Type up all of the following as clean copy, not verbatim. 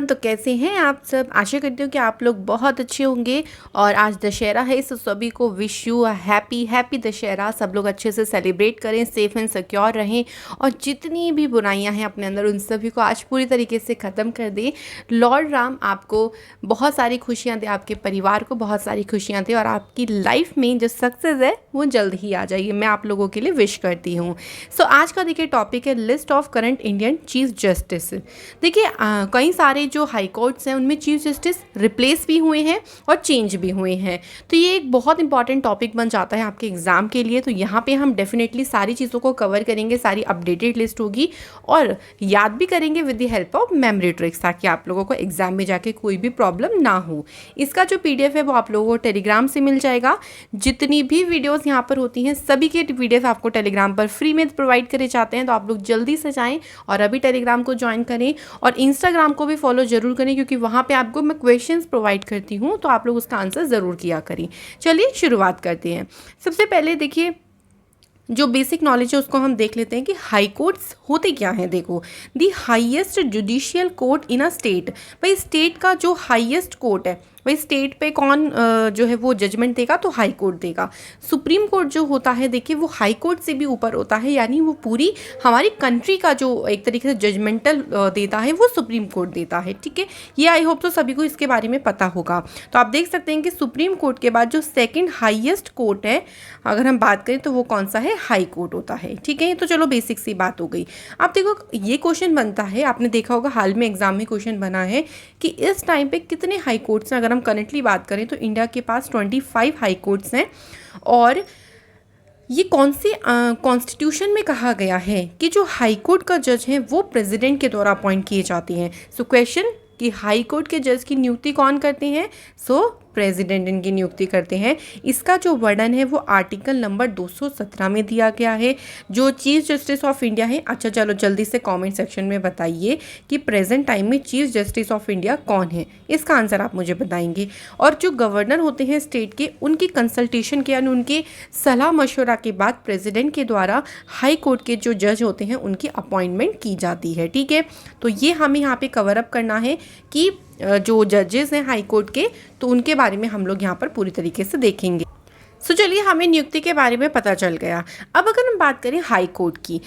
Everyone, तो कैसे हैं आप सब। आशा करती हूँ कि आप लोग बहुत अच्छे होंगे। और आज दशहरा है, तो सभी को wish you happy happy Dussehra. सब लोग अच्छे से सेलिब्रेट करें, सेफ एंड सिक्योर रहें और जितनी भी बुराइयां हैं अपने अंदर उन सभी को आज पूरी तरीके से ख़त्म कर दें। लॉर्ड राम आपको बहुत सारी खुशियाँ दे, आपके परिवार को बहुत सारी खुशियाँ दे और आपकी लाइफ में जो सक्सेस है वो जल्द ही आ जाइए। मैं आप लोगों के लिए विश करती हूँ। सो आज का देखिए टॉपिक है list of current Indian chief justice. देखिए कई सारे जो हाई कोर्ट्स हैं उनमें चीफ जस्टिस रिप्लेस भी हुए हैं और चेंज भी हुए हैं। तो ये एक बहुत इंपॉर्टेंट टॉपिक बन जाता है आपके एग्ज़ाम के लिए। तो यहाँ पे हम डेफिनेटली सारी चीज़ों को कवर करेंगे, सारी अपडेटेड लिस्ट होगी और याद भी करेंगे with the help of memory tricks, ताकि आप लोगों को एग्जाम में जाके कोई भी प्रॉब्लम ना हो। इसका जो PDF है वो आप लोगों को टेलीग्राम से मिल जाएगा। जितनी भी वीडियोज़ यहाँ पर होती हैं सभी के PDF आपको टेलीग्राम पर फ्री में प्रोवाइड करे जाते हैं। तो आप लोग जल्दी से जाएँ और अभी टेलीग्राम को ज्वाइन करें और इंस्टाग्राम को भी फॉलो ज़रूर करें, क्योंकि वहाँ पे आपको मैं क्वेश्चंस प्रोवाइड करती हूँ, तो आप लोग उसका आंसर ज़रूर किया करें। चलिए शुरुआत करते हैं। सबसे पहले देखिए जो बेसिक नॉलेज है उसको हम देख लेते हैं कि हाई कोर्ट्स होते क्या हैं। देखो, the highest judicial court in a state. भाई स्टेट का जो हाईएस्ट कोर्ट है, भाई स्टेट पे कौन जो है वो जजमेंट देगा, तो हाई कोर्ट देगा। सुप्रीम कोर्ट जो होता है देखिए वो हाई कोर्ट से भी ऊपर होता है, यानी वो पूरी हमारी कंट्री का जो एक तरीके से जजमेंटल देता है वो सुप्रीम कोर्ट देता है। ठीक है, ये आई होप तो सभी को इसके बारे में पता होगा। तो आप देख सकते हैं कि सुप्रीम कोर्ट के बाद जो सेकेंड हाईएस्ट कोर्ट है अगर हम बात करें तो वो कौन सा है, हाई कोर्ट होता है। ठीक है, तो चलो बेसिक सी बात हो गई। अब देखो ये क्वेश्चन बनता है, आपने देखा होगा हाल में एग्जाम में क्वेश्चन बना है कि इस टाइम पे कितने हाई कोर्ट्स हैं। अगर हम करंटली बात करें तो इंडिया के पास 25 हाई कोर्ट्स हैं और ये कौन सी कॉन्स्टिट्यूशन में कहा गया है कि जो हाई कोर्ट का जज है वो प्रेसिडेंट के द्वारा अपॉइंट किए जाते हैं। सो क्वेश्चन कि हाई कोर्ट के जज की नियुक्ति कौन करते हैं, सो प्रेसिडेंट इनकी नियुक्ति करते हैं। इसका जो वर्णन है वो आर्टिकल नंबर 217 में दिया गया है। जो चीफ जस्टिस ऑफ इंडिया है, अच्छा चलो जल्दी से कमेंट सेक्शन में बताइए कि प्रेजेंट टाइम में चीफ जस्टिस ऑफ इंडिया कौन है, इसका आंसर आप मुझे बताएंगे। और जो गवर्नर होते हैं स्टेट के, उनकी कंसल्टेशन के यानी उनके सलाह मशवरा के बाद प्रेसिडेंट के द्वारा हाई कोर्ट के जो जज होते हैं उनकी अपॉइंटमेंट की जाती है। ठीक है, तो ये हमें यहाँ पे कवर अप करना है कि जो जजेस हैं हाई कोर्ट के, तो उनके बारे में हम लोग यहाँ पर पूरी तरीके से देखेंगे। सो चलिए हमें नियुक्ति के बारे में पता चल गया। अब अगर हम बात करें हाई कोर्ट की,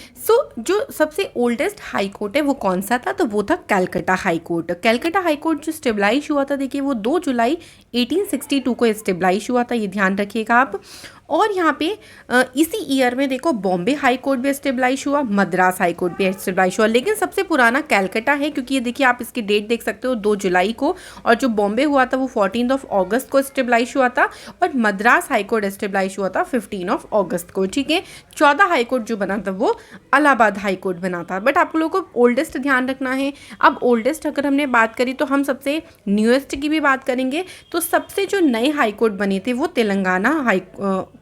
जो सबसे ओल्डेस्ट हाई कोर्ट है वो कौन सा था, तो वो था Calcutta high court. Calcutta high court जो स्टेबलाइज हुआ था, देखिए वो 2 जुलाई 1862 को स्टेबलाइज हुआ था, ये ध्यान रखिएगा आप। और यहाँ पे इसी ईयर में देखो बॉम्बे हाई कोर्ट भी स्टेबलाइज हुआ, मद्रास हाई कोर्ट भी स्टेबलाइज हुआ, लेकिन सबसे पुराना कैलकाटा है, क्योंकि ये देखिए आप इसकी डेट देख सकते हो 2 जुलाई को, और जो बॉम्बे हुआ था वो 14 अगस्त को स्टेबलाइज हुआ था, और मद्रास हाई कोर्ट स्टेबलाइज हुआ था 15 अगस्त को। ठीक है, 14 हाई कोर्ट जो बना था वो इलाहाबाद हाई कोर्ट बना था। बट आप लोगों को ओल्डेस्ट ध्यान रखना है। अब ओल्डेस्ट अगर हमने बात करी तो हम सबसे न्यूएस्ट की भी बात करेंगे। तो सबसे जो नए हाई कोर्ट बने थे वो तेलंगाना हाई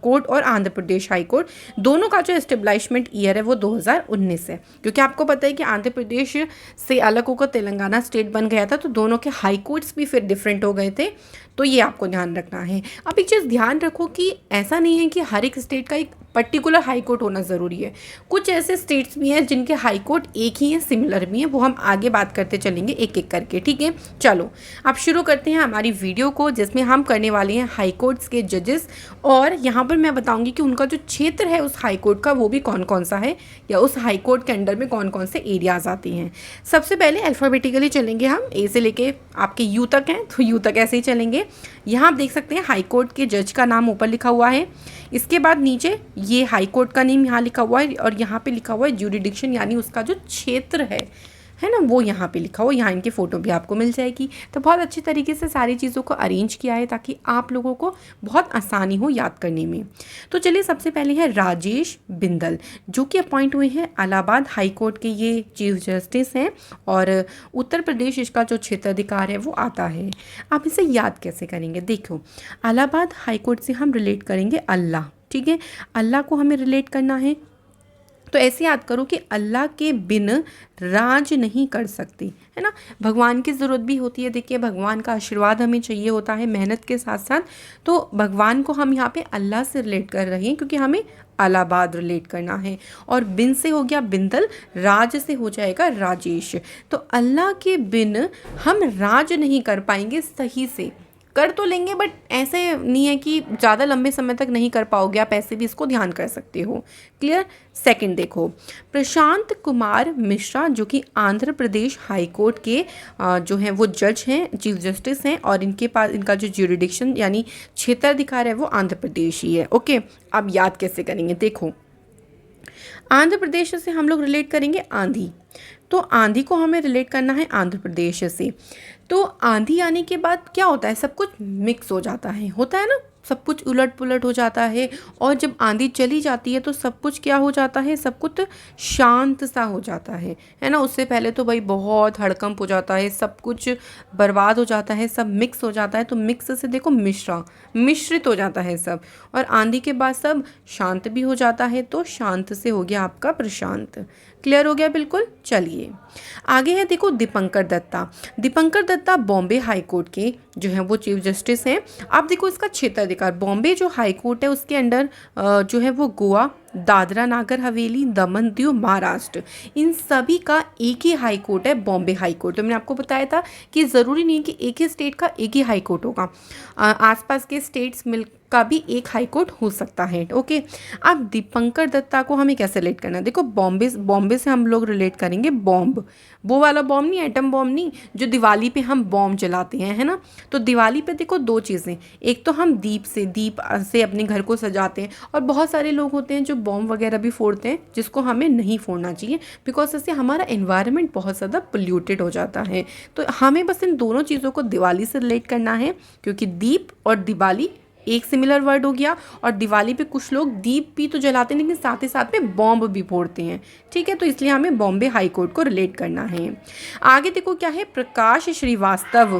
कोर्ट और आंध्र प्रदेश हाई कोर्ट, दोनों का जो एस्टेब्लिशमेंट ईयर है वो 2019 है, क्योंकि आपको पता है कि आंध्र प्रदेश से अलग होकर तेलंगाना स्टेट बन गया था, तो दोनों के हाई कोर्ट्स भी फिर डिफरेंट हो गए थे। तो ये आपको ध्यान रखना है। अब एक चीज़ ध्यान रखो कि ऐसा नहीं है कि हर एक स्टेट का एक पर्टिकुलर हाई कोर्ट होना ज़रूरी है। कुछ ऐसे स्टेट्स भी हैं जिनके हाई कोर्ट एक ही हैं, सिमिलर भी हैं, वो हम आगे बात करते चलेंगे एक एक करके। ठीक है, चलो अब शुरू करते हैं हमारी वीडियो को, जिसमें हम करने वाले हैं हाई कोर्ट्स के जजेस। और यहाँ पर मैं बताऊँगी कि उनका जो क्षेत्र है उस हाई कोर्ट का वो भी कौन कौन सा है, या उस हाई कोर्ट के अंडर में कौन कौन से एरियाज आते हैं। सबसे पहले अल्फ़ाबेटिकली चलेंगे हम, ए से लेके आपके यू तक हैं, तो यू तक ऐसे ही चलेंगे। यहाँ आप देख सकते हैं हाई कोर्ट के जज का नाम ऊपर लिखा हुआ है। इसके बाद नीचे ये हाई कोर्ट का नेम यहाँ लिखा हुआ है, और यहाँ पे लिखा हुआ है ज्यूरिडिक्शन, यानी उसका जो क्षेत्र है ना, वो यहाँ पे लिखा हुआ। यहाँ इनकी फ़ोटो भी आपको मिल जाएगी। तो बहुत अच्छी तरीके से सारी चीज़ों को अरेंज किया है ताकि आप लोगों को बहुत आसानी हो याद करने में। तो चलिए सबसे पहले है राजेश बिंदल, जो कि अपॉइंट हुए हैं इलाहाबाद हाई कोर्ट के, ये चीफ जस्टिस हैं, और उत्तर प्रदेश इसका जो क्षेत्राधिकार है वो आता है। आप इसे याद कैसे करेंगे, देखो इलाहाबाद हाई कोर्ट से हम रिलेट करेंगे अल्लाह। ठीक है, अल्लाह को हमें रिलेट करना है, तो ऐसे याद करो कि अल्लाह के बिन राज नहीं कर सकते, है ना। भगवान की ज़रूरत भी होती है, देखिए भगवान का आशीर्वाद हमें चाहिए होता है मेहनत के साथ साथ। तो भगवान को हम यहाँ पे अल्लाह से रिलेट कर रहे हैं क्योंकि हमें अलाहाबाद रिलेट करना है। और बिन से हो गया बिंदल, राज से हो जाएगा राजेश। तो अल्लाह के बिन हम राज नहीं कर पाएंगे, सही से कर तो लेंगे बट ऐसे नहीं है कि ज़्यादा लंबे समय तक नहीं कर पाओगे, आप ऐसे भी इसको ध्यान कर सकते हो। क्लियर। सेकंड देखो, प्रशांत कुमार मिश्रा जो कि आंध्र प्रदेश हाई कोर्ट के जो हैं वो जज हैं, चीफ जस्टिस हैं, और इनके पास इनका जो ज्यूरिडिक्शन यानी क्षेत्राधिकार है वो आंध्र प्रदेश ही है। ओके, अब याद कैसे करेंगे देखो, आंध्र प्रदेश से हम लोग रिलेट करेंगे आंधी, तो आंधी को हमें रिलेट करना है आंध्र प्रदेश से। तो आंधी आने के बाद क्या होता है, सब कुछ मिक्स हो जाता है, होता है ना, सब कुछ उलट पुलट हो जाता है। और जब आंधी चली जाती है तो सब कुछ क्या हो जाता है, सब कुछ शांत सा हो जाता है ना। उससे पहले तो भाई बहुत हड़कंप हो जाता है, सब कुछ बर्बाद हो जाता है, सब मिक्स हो जाता है। तो मिक्स से देखो मिश्रा, मिश्रित हो जाता है सब। और आंधी के बाद सब शांत भी हो जाता है, तो शांत से हो गया आपका प्रशांत। क्लियर हो गया बिल्कुल। चलिए आगे है देखो दीपंकर दत्ता। दीपंकर दत्ता बॉम्बे हाई कोर्ट के जो है वो चीफ जस्टिस हैं। आप देखो इसका क्षेत्राधिकार, बॉम्बे जो हाई कोर्ट है उसके अंडर जो है वो गोवा, दादरा नागर हवेली, दमन दीव, महाराष्ट्र, इन सभी का एक ही हाई कोर्ट है, बॉम्बे हाई कोर्ट। तो मैंने आपको बताया था कि ज़रूरी नहीं है कि एक ही स्टेट का एक ही हाई कोर्ट होगा, आसपास के स्टेट्स मिल का भी एक हाई कोर्ट हो सकता है। ओके, अब दीपंकर दत्ता को हमें कैसे रिलेट करना है, देखो बॉम्बे से हम लोग रिलेट करेंगे बॉम्ब, वो वाला बॉम्ब नहीं, एटम बॉम्ब नहीं, जो दिवाली पे हम बॉम्ब जलाते हैं, है ना। तो दिवाली पे देखो दो चीज़ें, एक तो हम दीप से अपने घर को सजाते हैं, और बहुत सारे लोग होते हैं जो बॉम्ब वगैरह भी फोड़ते हैं, जिसको हमें नहीं फोड़ना चाहिए, बिकॉज इससे हमारा एनवायरनमेंट बहुत ज़्यादा पोल्यूटेड हो जाता है। तो हमें बस इन दोनों चीज़ों को दिवाली से रिलेट करना है, क्योंकि दीप और दिवाली एक सिमिलर वर्ड हो गया। और दिवाली पे कुछ लोग दीप भी तो जलाते हैं, लेकिन साथ ही साथ में बॉम्ब भी फोड़ते हैं, ठीक है। तो इसलिए हमें बॉम्बे हाई कोर्ट को रिलेट करना है। आगे देखो क्या है, प्रकाश श्रीवास्तव।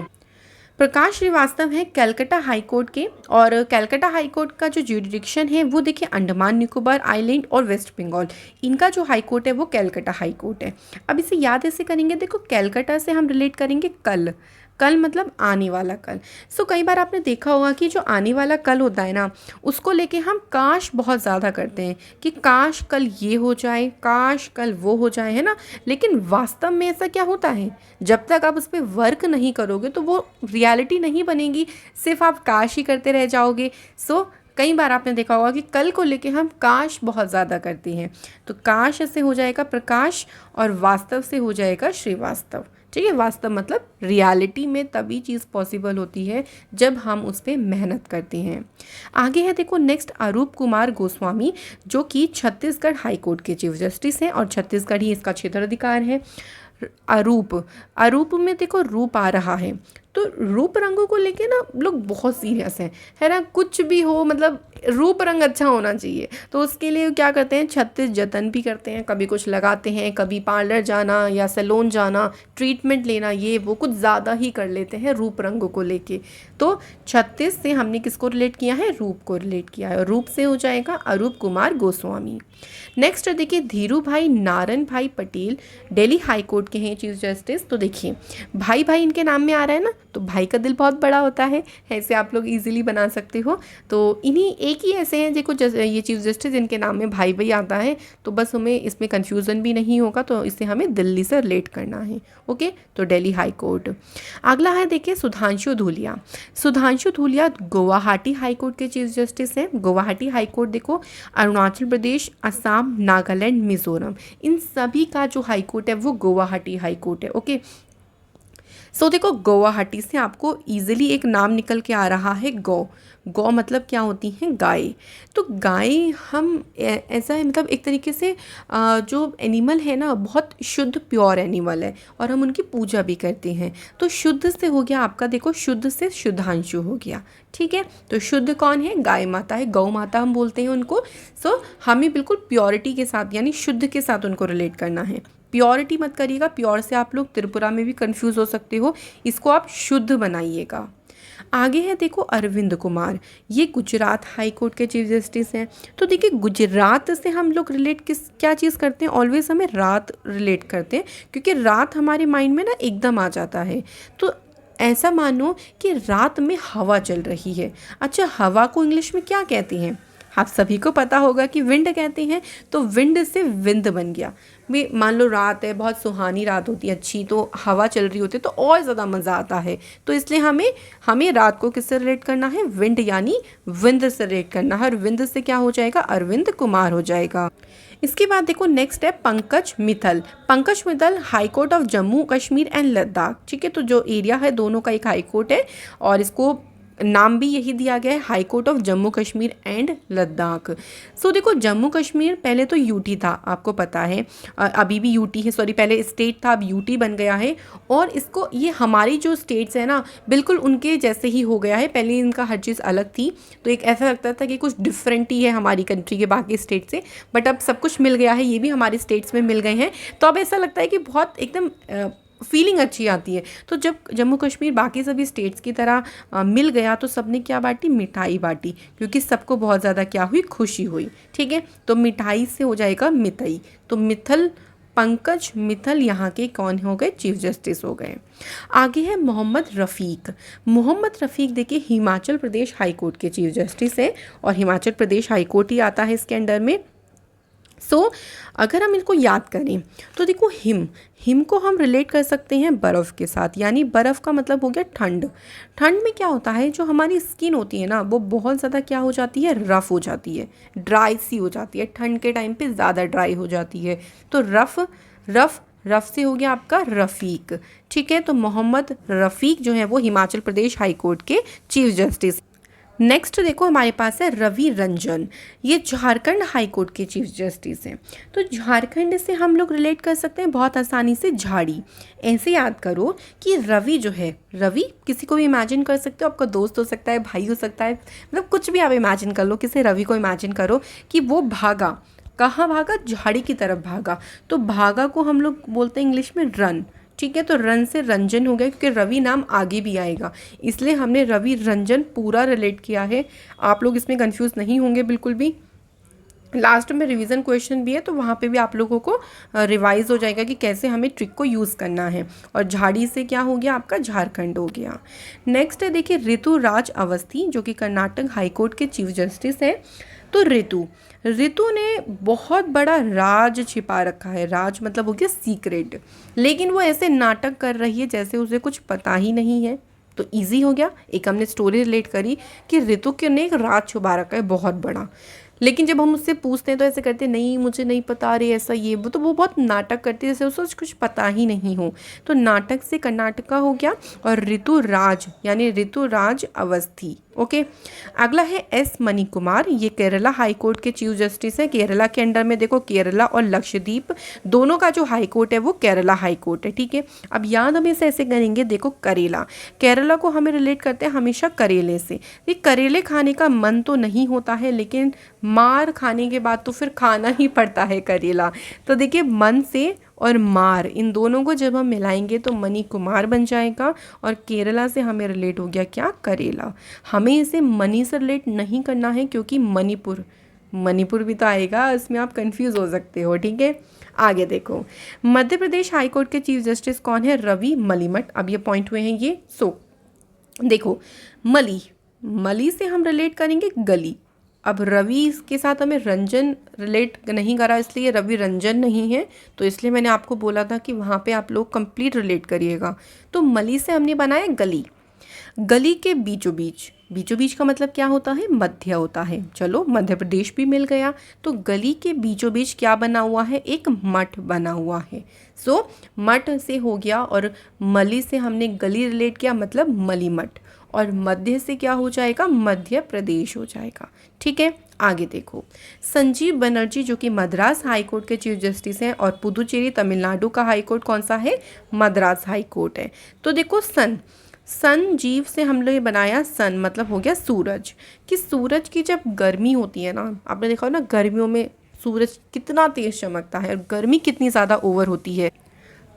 प्रकाश श्रीवास्तव है कलकत्ता हाई कोर्ट के, और कलकत्ता हाई कोर्ट का जो ज्यूरिडिक्शन है वो देखिए अंडमान निकोबार आइलैंड और वेस्ट बंगाल, इनका जो हाई कोर्ट है वो कलकत्ता हाई कोर्ट है। अब इसे याद ऐसे करेंगे, देखो कलकत्ता से हम रिलेट करेंगे कल, कल मतलब आने वाला कल। सो कई बार आपने देखा होगा कि जो आने वाला कल होता है ना, उसको लेके हम काश बहुत ज़्यादा करते हैं कि काश कल ये हो जाए, काश कल वो हो जाए, है ना। लेकिन वास्तव में ऐसा क्या होता है, जब तक आप उस पर वर्क नहीं करोगे तो वो रियलिटी नहीं बनेगी, सिर्फ आप काश ही करते रह जाओगे। सो कई बार आपने देखा होगा कि कल को लेके हम काश बहुत ज़्यादा करते हैं। तो काश से हो जाएगा प्रकाश, और वास्तव से हो जाएगा श्रीवास्तव, ठीक है। वास्तव मतलब रियलिटी में तभी चीज़ पॉसिबल होती है जब हम उस पर मेहनत करते हैं। आगे है देखो नेक्स्ट अरूप कुमार गोस्वामी, जो कि छत्तीसगढ़ हाई कोर्ट के चीफ जस्टिस हैं, और छत्तीसगढ़ ही इसका क्षेत्राधिकार है। अरूप में देखो रूप आ रहा है, तो रूप रंगों को लेके ना लोग बहुत सीरियस हैं, है ना। कुछ भी हो मतलब रूप रंग अच्छा होना चाहिए, तो उसके लिए क्या करते हैं, 36 जतन भी करते हैं, कभी कुछ लगाते हैं, कभी पार्लर जाना या सैलून जाना, ट्रीटमेंट लेना, ये वो कुछ ज़्यादा ही कर लेते हैं रूप रंगों को लेके। तो 36 से हमने किसको रिलेट किया है, रूप को रिलेट किया है, और रूप से हो जाएगा अरूप कुमार गोस्वामी। नेक्स्ट देखिए धीरू भाई नारायण भाई पटेल, दिल्ली हाई कोर्ट के हैं चीफ जस्टिस। तो देखिए भाई भाई इनके नाम में आ रहा है ना, तो भाई का दिल बहुत बड़ा होता है, ऐसे आप लोग इजीली बना सकते हो। तो इन्हीं एक ही ऐसे हैं देखो ये चीफ जस्टिस इनके नाम में भाई भाई आता है, तो बस हमें इसमें कंफ्यूजन भी नहीं होगा, तो इससे हमें दिल्ली से रिलेट करना है। ओके, तो दिल्ली हाई कोर्ट। अगला है देखिए सुधांशु धूलिया। सुधांशु धूलिया गुवाहाटी हाई कोर्ट के चीफ जस्टिस हैं। गुवाहाटी हाई कोर्ट देखो अरुणाचल प्रदेश, असम, नागालैंड, मिजोरम, इन सभी का जो हाई कोर्ट है वो गुवाहाटी हाई कोर्ट है। ओके, सो देखो गुवाहाटी से आपको इजीली एक नाम निकल के आ रहा है गौ। गौ मतलब क्या होती हैं, गाय। तो गाय हम ऐसा है मतलब एक तरीके से जो एनिमल है ना बहुत शुद्ध प्योर एनिमल है, और हम उनकी पूजा भी करते हैं। तो शुद्ध से हो गया आपका देखो, शुद्ध से शुद्धांशु हो गया, ठीक है। तो शुद्ध कौन है, गाय माता है, गौ माता हम बोलते हैं उनको। सो हमें बिल्कुल प्योरिटी के साथ यानी शुद्ध के साथ उनको रिलेट करना है। प्योरिटी मत करिएगा, प्योर से आप लोग त्रिपुरा में भी कंफ्यूज हो सकते हो, इसको आप शुद्ध बनाइएगा। आगे है देखो अरविंद कुमार, ये गुजरात हाई कोर्ट के चीफ जस्टिस हैं। तो देखिए गुजरात से हम लोग रिलेट क्या चीज़ करते हैं, ऑलवेज हमें रात रिलेट करते हैं, क्योंकि रात हमारे माइंड में ना एकदम आ जाता है। तो ऐसा मानो कि रात में हवा चल रही है। अच्छा, हवा को इंग्लिश में क्या कहते हैं? आप सभी को पता होगा कि विंड कहते हैं। तो विंड से विंद बन गया। भी मान लो रात है, बहुत सुहानी रात होती है अच्छी, तो हवा चल रही होती है तो और ज़्यादा मज़ा आता है। तो इसलिए हमें हमें रात को किससे रिलेट करना है? विंड यानी विंद से रिलेट करना है। और विंद से क्या हो जाएगा? अरविंद कुमार हो जाएगा। इसके बाद देखो नेक्स्ट है Pankaj Mittal. Pankaj Mittal high court of Jammu Kashmir and Ladakh. ठीक है, तो जो एरिया है दोनों का एक हाई कोर्ट है और इसको नाम भी यही दिया गया है, high court of Jammu Kashmir and Ladakh. So देखो जम्मू कश्मीर पहले तो यूटी था, आपको पता है, अभी भी यूटी है, सॉरी पहले स्टेट था, अब यूटी बन गया है। और इसको ये हमारी जो स्टेट्स है ना बिल्कुल उनके जैसे ही हो गया है। पहले इनका हर चीज़ अलग थी, तो एक ऐसा लगता था कि कुछ डिफरेंट ही है हमारी कंट्री के बाकी स्टेट से, बट अब सब कुछ मिल गया है, ये भी हमारे स्टेट्स में मिल गए हैं। तो अब ऐसा लगता है कि बहुत एकदम फीलिंग अच्छी आती है। तो जब जम्मू कश्मीर बाकी सभी स्टेट्स की तरह मिल गया तो सबने क्या बांटी? मिठाई बांटी, क्योंकि सबको बहुत ज़्यादा क्या हुई? खुशी हुई। ठीक है, तो मिठाई से हो जाएगा मितई। तो मित्तल, पंकज मित्तल यहाँ के कौन हो गए? चीफ जस्टिस हो गए। आगे है मोहम्मद रफ़ीक। मोहम्मद रफ़ीक देखिए हिमाचल प्रदेश हाई कोर्ट के चीफ जस्टिस हैं और हिमाचल प्रदेश हाई कोर्ट ही आता है इसके अंडर में। अगर हम इनको याद करें तो देखो हिम को हम रिलेट कर सकते हैं बर्फ़ के साथ, यानी बर्फ़ का मतलब हो गया ठंड। ठंड में क्या होता है, जो हमारी स्किन होती है ना वो बहुत ज़्यादा क्या हो जाती है? रफ़ हो जाती है, ड्राई सी हो जाती है, ठंड के टाइम पे ज़्यादा ड्राई हो जाती है। तो रफ़ से हो गया आपका रफ़ीक। ठीक है, तो मोहम्मद रफ़ीक जो है वो हिमाचल प्रदेश हाई कोर्ट के चीफ जस्टिस। नेक्स्ट देखो हमारे पास है रवि रंजन, ये झारखंड हाई कोर्ट के चीफ जस्टिस हैं। तो झारखंड से हम लोग रिलेट कर सकते हैं बहुत आसानी से झाड़ी। ऐसे याद करो कि रवि जो है, रवि किसी को भी इमेजिन कर सकते हो, आपका दोस्त हो सकता है, भाई हो सकता है, मतलब कुछ भी आप इमेजिन कर लो, किसी रवि को इमेजिन करो कि वो भागा, कहाँ भागा? झाड़ी की तरफ भागा। तो भागा को हम लोग बोलते हैं इंग्लिश में रन। ठीक है, तो रन से रंजन हो गया, क्योंकि रवि नाम आगे भी आएगा, इसलिए हमने रवि रंजन पूरा रिलेट किया है। आप लोग इसमें कंफ्यूज नहीं होंगे बिल्कुल भी। लास्ट में रिवीजन क्वेश्चन भी है, तो वहाँ पे भी आप लोगों को रिवाइज हो जाएगा कि कैसे हमें ट्रिक को यूज़ करना है। और झाड़ी से क्या हो गया? आपका झारखंड हो गया। नेक्स्ट है देखिए ऋतुराज अवस्थी, जो कि कर्नाटक हाई कोर्ट के चीफ जस्टिस हैं। तो ऋतु ने बहुत बड़ा राज छिपा रखा है। राज मतलब हो गया सीक्रेट, लेकिन वो ऐसे नाटक कर रही है जैसे उसे कुछ पता ही नहीं है। तो इजी हो गया, एक हमने स्टोरी रिलेट करी कि ऋतु के ने एक राज छुपा रखा है बहुत बड़ा, लेकिन जब हम उससे पूछते हैं तो ऐसे करते हैं, नहीं मुझे नहीं पता रे ऐसा ये वो, तो वो बहुत नाटक करती है जैसे उसे कुछ पता ही नहीं हो। तो नाटक से कर्नाटका हो गया। और ऋतुराज यानी ऋतुराज अवस्थी। ओके, अगला है एस मनी कुमार, ये केरला हाई कोर्ट के चीफ जस्टिस हैं। केरला के अंडर में देखो केरला और लक्षद्वीप दोनों का जो हाई कोर्ट है वो केरला हाई कोर्ट है। ठीक है, अब याद हम इसे ऐसे करेंगे, देखो करेला, केरला को हमें रिलेट करते हैं हमेशा करेले से। ये करेले खाने का मन तो नहीं होता है, लेकिन मार खाने के बाद तो फिर खाना ही पड़ता है करेला। तो देखिए मन से और मार, इन दोनों को जब हम मिलाएंगे तो मनी कुमार बन जाएगा। और केरला से हमें रिलेट हो गया क्या? करेला। हमें इसे मनी से रिलेट नहीं करना है, क्योंकि मणिपुर भी तो आएगा, इसमें आप कंफ्यूज हो सकते हो। ठीक है, आगे देखो मध्य प्रदेश हाई कोर्ट के चीफ जस्टिस कौन है? रवि मलिमठ। अब ये पॉइंट हुए हैं ये। देखो मली से हम रिलेट करेंगे गली। अब रवि के साथ हमें रंजन रिलेट नहीं करा, इसलिए रवि रंजन नहीं है, तो इसलिए मैंने आपको बोला था कि वहाँ पे आप लोग कंप्लीट रिलेट करिएगा। तो मली से हमने बनाया गली। गली के बीचों बीच का मतलब क्या होता है? मध्य होता है। चलो मध्य प्रदेश भी मिल गया। तो गली के बीचों बीच क्या बना हुआ है? एक मठ बना हुआ है। मठ से हो गया, और मली से हमने गली रिलेट किया, मतलब मली मठ। और मध्य से क्या हो जाएगा? मध्य प्रदेश हो जाएगा। ठीक है, आगे देखो संजीव बनर्जी, जो कि मद्रास हाई कोर्ट के चीफ जस्टिस हैं। और पुदुचेरी तमिलनाडु का हाई कोर्ट कौन सा है? मद्रास हाई कोर्ट है। तो देखो संजीव से हम लोग बनाया सन, मतलब हो गया सूरज। कि सूरज की जब गर्मी होती है ना, आपने देखा हो ना गर्मियों में सूरज कितना तेज चमकता है और गर्मी कितनी ज़्यादा ओवर होती है।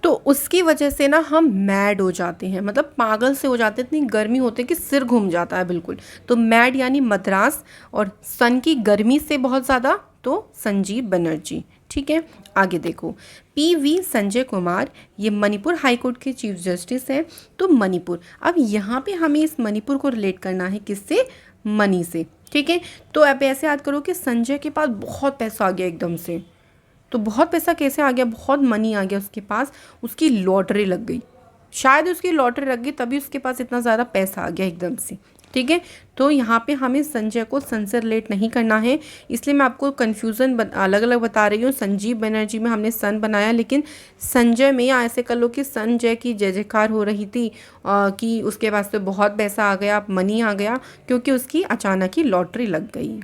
तो उसकी वजह से ना हम मैड हो जाते हैं, मतलब पागल से हो जाते हैं, इतनी गर्मी होती है कि सिर घूम जाता है बिल्कुल। तो मैड यानी मद्रास, और सन की गर्मी से बहुत ज़्यादा तो संजीव बनर्जी। ठीक है, आगे देखो। पीवी संजय कुमार, ये मणिपुर हाई कोर्ट के चीफ जस्टिस हैं। तो मणिपुर, अब यहाँ पे हमें इस मणिपुर को रिलेट करना है किससे? मनी से। ठीक है, तो अब ऐसे याद करो कि संजय के पास बहुत पैसा आ गया एकदम से। तो बहुत पैसा कैसे आ गया? बहुत मनी आ गया उसके पास, उसकी लॉटरी लग गई, शायद उसकी लॉटरी लग गई तभी उसके पास इतना ज़्यादा पैसा आ गया एकदम से। ठीक है, तो यहाँ पे हमें संजय को सन से रिलेट नहीं करना है, इसलिए मैं आपको कन्फ्यूज़न अलग अलग बता रही हूँ। संजीव बनर्जी में हमने सन बनाया, लेकिन संजय में या ऐसे कर लो कि संजय की जय जयकार हो रही थी कि उसके पास तो बहुत पैसा आ गया, मनी आ गया, क्योंकि उसकी अचानक ही लॉटरी लग गई।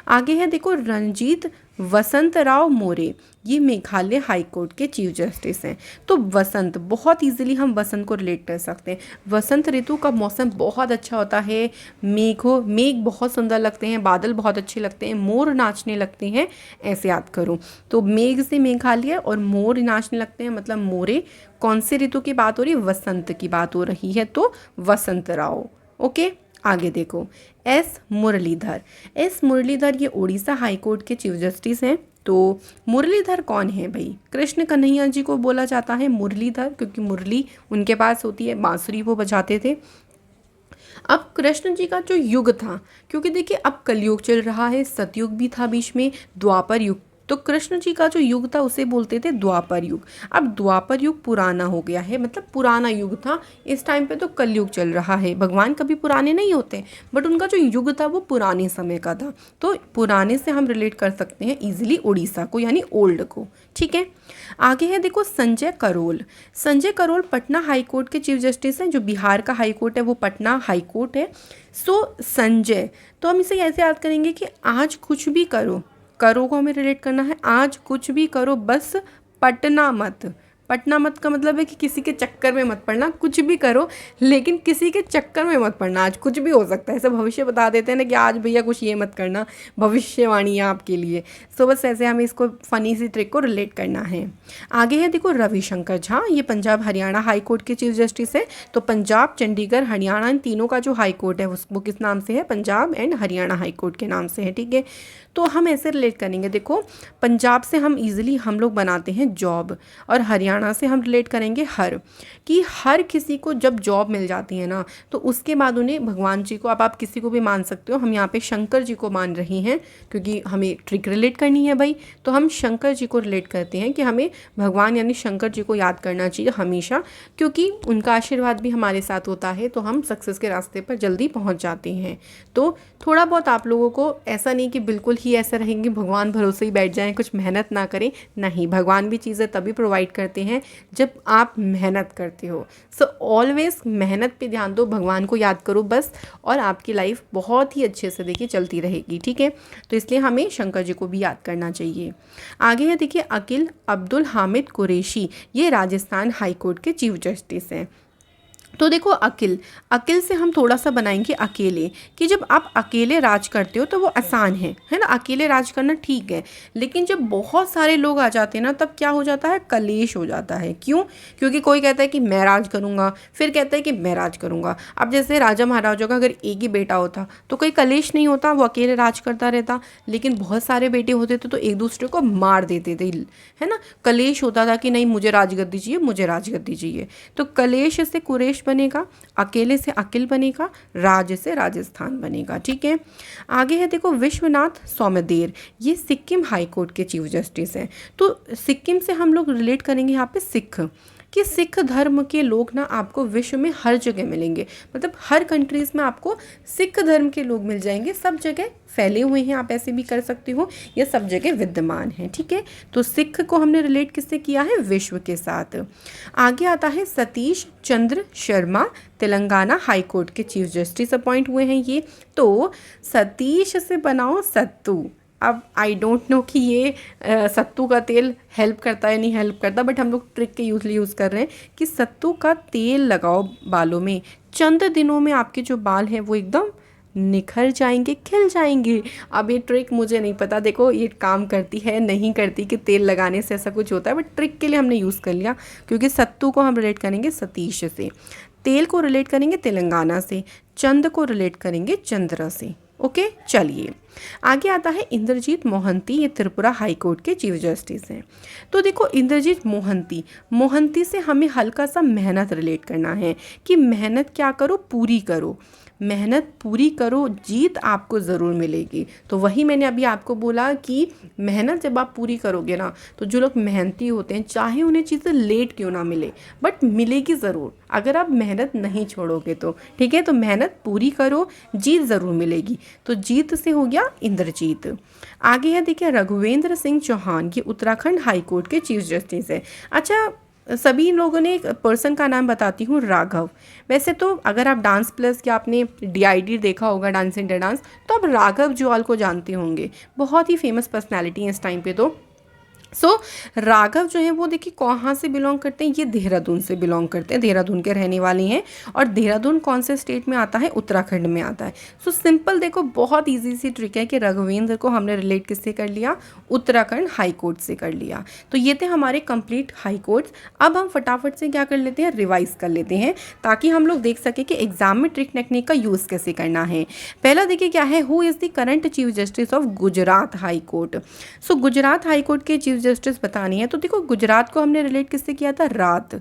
आगे है देखो, रणजीत वसंतराव मोरे, ये मेघालय हाई कोर्ट के चीफ जस्टिस हैं। तो वसंत, बहुत इजीली हम वसंत को रिलेट कर सकते हैं। वसंत ऋतु का मौसम बहुत अच्छा होता है, मेघ बहुत सुंदर लगते हैं, बादल बहुत अच्छे लगते हैं, मोर नाचने लगते हैं, ऐसे याद करो। तो मेघ से मेघालय और मोर नाचने लगते हैं, मतलब मोरे। कौन से ऋतु की बात हो रही है? वसंत की बात हो रही है, तो वसंतराव। ओके, आगे देखो। एस मुरलीधर ये उड़ीसा हाई कोर्ट के चीफ जस्टिस हैं। तो मुरलीधर कौन है भाई? कृष्ण कन्हैया जी को बोला जाता है मुरलीधर, क्योंकि मुरली उनके पास होती है, बांसुरी वो बजाते थे। अब कृष्ण जी का जो युग था, क्योंकि देखिए अब कलयुग चल रहा है, सतयुग भी था बीच में, द्वापर युग, तो कृष्ण जी का जो युग था उसे बोलते थे द्वापर युग। अब द्वापर युग पुराना हो गया है, मतलब पुराना युग था, इस टाइम पे तो कलयुग चल रहा है। भगवान कभी पुराने नहीं होते, बट उनका जो युग था वो पुराने समय का था, तो पुराने से हम रिलेट कर सकते हैं इजीली उड़ीसा को, यानी ओल्ड को। ठीक है, आगे है देखो संजय करोल पटना हाई कोर्ट के चीफ जस्टिस हैं। जो बिहार का हाई कोर्ट है वो पटना हाई कोर्ट है। सो संजय, तो हम इसे ऐसे याद करेंगे कि आज कुछ भी करो, करो को हमें रिलेट करना है, आज कुछ भी करो बस पटना मत। पटना मत का मतलब है कि किसी के चक्कर में मत पड़ना, कुछ भी करो लेकिन किसी के चक्कर में मत पड़ना। आज कुछ भी हो सकता है, ऐसे भविष्य बता देते हैं ना कि आज भैया कुछ ये मत करना, भविष्यवाणी है आपके लिए। सो बस ऐसे हमें इसको फनी सी ट्रिक को रिलेट करना है। आगे है देखो रविशंकर झा, ये पंजाब हरियाणा हाई कोर्ट के चीफ जस्टिस है। तो पंजाब, चंडीगढ़, हरियाणा, इन तीनों का जो हाई कोर्ट है वो किस नाम से है? Punjab and Haryana high court के नाम से है। ठीक है, तो हम ऐसे रिलेट करेंगे। देखो पंजाब से हम इजीली हम लोग बनाते हैं जॉब, और हरियाणा से हम रिलेट करेंगे हर, कि हर किसी को जब जॉब मिल जाती है ना, तो उसके बाद उन्हें भगवान जी को, अब आप किसी को भी मान सकते हो, हम यहाँ पे शंकर जी को मान रहे हैं क्योंकि हमें ट्रिक रिलेट करनी है भाई, तो हम शंकर जी को रिलेट करते हैं कि हमें भगवान यानी शंकर जी को याद करना चाहिए हमेशा, क्योंकि उनका आशीर्वाद भी हमारे साथ होता है, तो हम सक्सेस के रास्ते पर जल्दी पहुँच जाते हैं। तो थोड़ा बहुत आप लोगों को, ऐसा नहीं कि बिल्कुल ही ऐसा रहेंगे भगवान भरोसे ही बैठ जाएं, कुछ मेहनत ना करें, नहीं, भगवान भी चीज़ें तभी प्रोवाइड करते हैं जब आप मेहनत करते हो। सो ऑलवेज मेहनत पे ध्यान दो, भगवान को याद करो बस, और आपकी लाइफ बहुत ही अच्छे से देखिए चलती रहेगी। ठीक है, तो इसलिए हमें शंकर जी को भी याद करना चाहिए। आगे है देखिए अकील अब्दुल हामिद कुरैशी, ये राजस्थान हाई कोर्ट के चीफ जस्टिस हैं। तो देखो अकिल से हम थोड़ा सा बनाएंगे अकेले, कि जब आप अकेले राज करते हो तो वो आसान है ना, अकेले राज करना ठीक है, लेकिन जब बहुत सारे लोग आ जाते हैं ना, तब क्या हो जाता है? कलेश हो जाता है। क्यों? क्योंकि कोई कहता है कि मैं राज करूँगा, फिर कहता है कि मैं राज करूँगा। अब जैसे राजा महाराजा का अगर एक ही बेटा होता तो कोई कलेश नहीं होता, वो अकेले राज करता रहता, लेकिन बहुत सारे बेटे होते थे तो एक दूसरे को मार देते थे, है ना, कलेश होता था कि नहीं मुझे राजगद्दी चाहिए, मुझे राजगद्दी चाहिए। तो कलेश से कुरेश बनेगा, अकेले से अकिल बनेगा, राज से राजस्थान बनेगा। ठीक है, आगे है देखो विश्वनाथ सौम्यदेर, ये सिक्किम हाई कोर्ट के चीफ जस्टिस हैं। तो सिक्किम से हम लोग रिलेट करेंगे यहाँ पे सिख, कि सिख धर्म के लोग ना आपको विश्व में हर जगह मिलेंगे, मतलब हर कंट्रीज़ में आपको सिख धर्म के लोग मिल जाएंगे, सब जगह फैले हुए हैं, आप ऐसे भी कर सकते हो, ये सब जगह विद्यमान हैं। ठीक है, तो सिख को हमने रिलेट किससे किया है? विश्व के साथ। आगे आता है सतीश चंद्र शर्मा, तेलंगाना हाई कोर्ट के चीफ जस्टिस अपॉइंट हुए हैं ये। तो सतीश से बनाओ सत्तू। अब आई डोंट नो कि ये सत्तू का तेल हेल्प करता है नहीं हेल्प करता, बट हम लोग ट्रिक के यूज़ कर रहे हैं कि सत्तू का तेल लगाओ बालों में, चंद दिनों में आपके जो बाल हैं वो एकदम निखर जाएंगे, खिल जाएंगे। अब ये ट्रिक मुझे नहीं पता, देखो ये काम करती है नहीं करती, कि तेल लगाने से ऐसा कुछ होता है, बट ट्रिक के लिए हमने यूज़ कर लिया। क्योंकि सत्तू को हम रिलेट करेंगे सतीश से, तेल को रिलेट करेंगे तेलंगाना से, चंद को रिलेट करेंगे चंद्र से। ओके, चलिए आगे आता है इंद्रजीत मोहंती, ये त्रिपुरा हाई कोर्ट के चीफ जस्टिस हैं। तो देखो इंद्रजीत मोहंती, मोहंती से हमें हल्का सा मेहनत रिलेट करना है, कि मेहनत क्या करो, पूरी करो, मेहनत पूरी करो, जीत आपको ज़रूर मिलेगी। तो वही मैंने अभी आपको बोला कि मेहनत जब आप पूरी करोगे ना, तो जो लोग मेहनती होते हैं चाहे उन्हें चीज़ें लेट क्यों ना मिले, बट मिलेगी ज़रूर अगर आप मेहनत नहीं छोड़ोगे तो। ठीक है, तो मेहनत पूरी करो, जीत ज़रूर मिलेगी। तो जीत से हो गया इंद्रजीत। आगे है देखिए रघुवेंद्र सिंह चौहान, ये उत्तराखंड हाई कोर्ट के चीफ जस्टिस है। अच्छा, सभी लोगों ने एक पर्सन का नाम बताती हूँ, राघव। वैसे तो अगर आप डांस प्लस या आपने DID देखा होगा, डांस इंडिया डांस, तो आप राघव जुआल को जानते होंगे, बहुत ही फेमस पर्सनालिटी है इस टाइम पे। तो राघव जो है वो देखिए कहाँ से बिलोंग करते हैं, ये देहरादून से बिलोंग करते हैं, देहरादून के रहने वाले हैं। और देहरादून कौन से स्टेट में आता है, उत्तराखंड में आता है। सिंपल, देखो बहुत इजी सी ट्रिक है कि रघुवेंद्र को हमने रिलेट किससे कर लिया, उत्तराखंड हाई कोर्ट से कर लिया। तो ये थे हमारे कंप्लीट हाई कोर्ट्स। अब हम फटाफट से क्या कर लेते हैं, रिवाइज कर लेते हैं, ताकि हम लोग देख सके कि एग्जाम में ट्रिक टेक्निक का यूज़ कैसे करना है। पहला देखिए क्या है, who is the current chief justice of Gujarat high court. Gujarat high court के चीफ जस्टिस बतानी है। तो देखो गुजरात को हमने रिलेट किससे किया था, रात,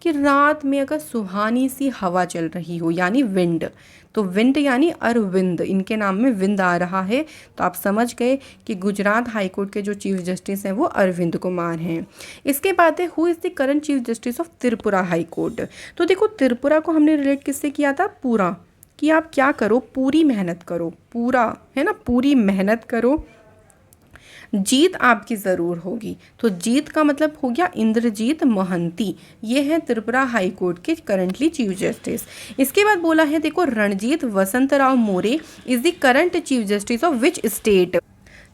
कि रात में अगर सुहानी सी हवा चल रही हो, यानी विंड, तो विंड यानी अरविंद, इनके नाम में विंद आ रहा है, तो आप समझ गए कि गुजरात हाई कोर्ट के जो चीफ जस्टिस हैं वो अरविंद कुमार हैं। इसके बाद है who is the current chief justice of Tripura high court. तो देखो त्रिपुरा को हमने रिलेट किससे किया था, पूरा, कि आप क्या करो, पूरी मेहनत करो, पूरा है ना, पूरी मेहनत करो, जीत आपकी ज़रूर होगी। तो जीत का मतलब हो गया इंद्रजीत मोहंती, ये है त्रिपुरा हाई कोर्ट के करंटली चीफ जस्टिस। इसके बाद बोला है देखो Ranjit Vasantrao More is the current chief justice of which state.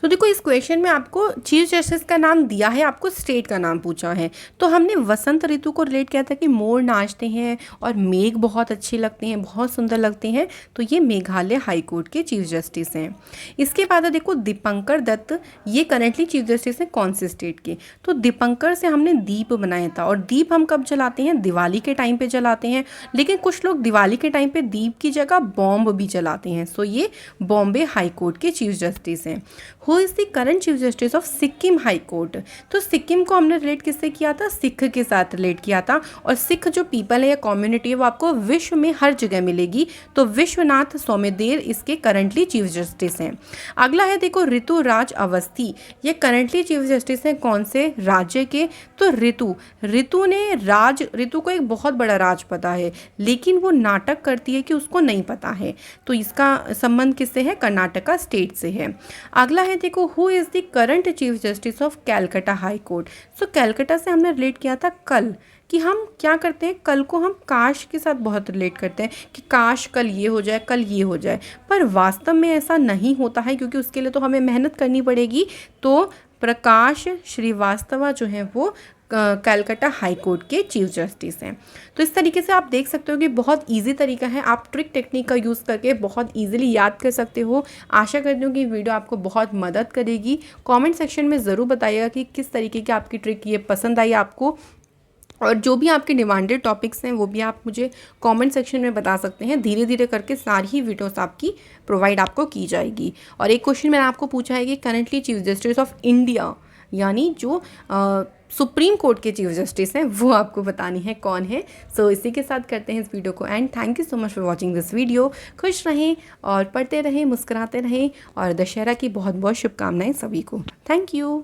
तो देखो इस क्वेश्चन में आपको चीफ जस्टिस का नाम दिया है, आपको स्टेट का नाम पूछा है। तो हमने वसंत ऋतु को रिलेट किया था कि मोर नाचते हैं और मेघ बहुत अच्छे लगते हैं, बहुत सुंदर लगते हैं, तो ये मेघालय हाई कोर्ट के चीफ जस्टिस हैं। इसके बाद देखो दीपंकर दत्त, ये करंटली चीफ जस्टिस हैं कौन से स्टेट के। तो दीपंकर से हमने दीप बनाया था, और दीप हम कब जलाते हैं, दिवाली के टाइम पे जलाते हैं, लेकिन कुछ लोग दिवाली के टाइम पे दीप की जगह बॉम्ब भी जलाते हैं। सो ये बॉम्बे हाई कोर्ट के चीफ जस्टिस हैं। Who is the current chief justice of Sikkim high court. तो सिक्किम को हमने रिलेट किससे किया था, सिख के साथ रिलेट किया था। और सिख जो पीपल है या कम्युनिटी है वो आपको विश्व में हर जगह मिलेगी। तो विश्वनाथ सौम्यदेव इसके करंटली चीफ जस्टिस हैं। अगला है देखो ऋतुराज अवस्थी, ये करंटली चीफ जस्टिस हैं कौन से राज्य के। तो ऋतु ने ऋतु को एक बहुत बड़ा राज पता है, लेकिन वो नाटक करती है कि उसको नहीं पता है। तो इसका संबंध किससे है, कर्नाटका स्टेट से है। अगला है देखो who is the current chief justice of Calcutta high court. Calcutta से हमने रिलेट किया था कल, कि हम क्या करते हैं, कल को हम काश के साथ बहुत रिलेट करते हैं कि काश कल ये हो जाए, कल ये हो जाए, पर वास्तव में ऐसा नहीं होता है, क्योंकि उसके लिए तो हमें मेहनत करनी पड़ेगी। तो प्रकाश श्रीवास्तव जो है वो कलकत्ता हाई कोर्ट के चीफ जस्टिस हैं। तो इस तरीके से आप देख सकते हो कि बहुत इजी तरीका है, आप ट्रिक टेक्निक का यूज़ करके बहुत इजीली याद कर सकते हो। आशा करती हूँ कि वीडियो आपको बहुत मदद करेगी। कमेंट सेक्शन में ज़रूर बताइएगा कि किस तरीके की आपकी ट्रिक ये पसंद आई आपको, और जो भी आपके डिमांडेड टॉपिक्स हैं वो भी आप मुझे कमेंट सेक्शन में बता सकते हैं। धीरे धीरे करके सारी ही वीडियोस आपकी प्रोवाइड आपको की जाएगी। और एक क्वेश्चन मैंने आपको पूछा है कि currently chief justice of India, यानी जो सुप्रीम कोर्ट के चीफ जस्टिस हैं, वो आपको बतानी है कौन है। इसी के साथ करते हैं इस वीडियो को and. Thank you so much for watching this video. खुश रहें और पढ़ते रहें, मुस्कुराते रहें, और दशहरा की बहुत बहुत शुभकामनाएं सभी को। Thank you.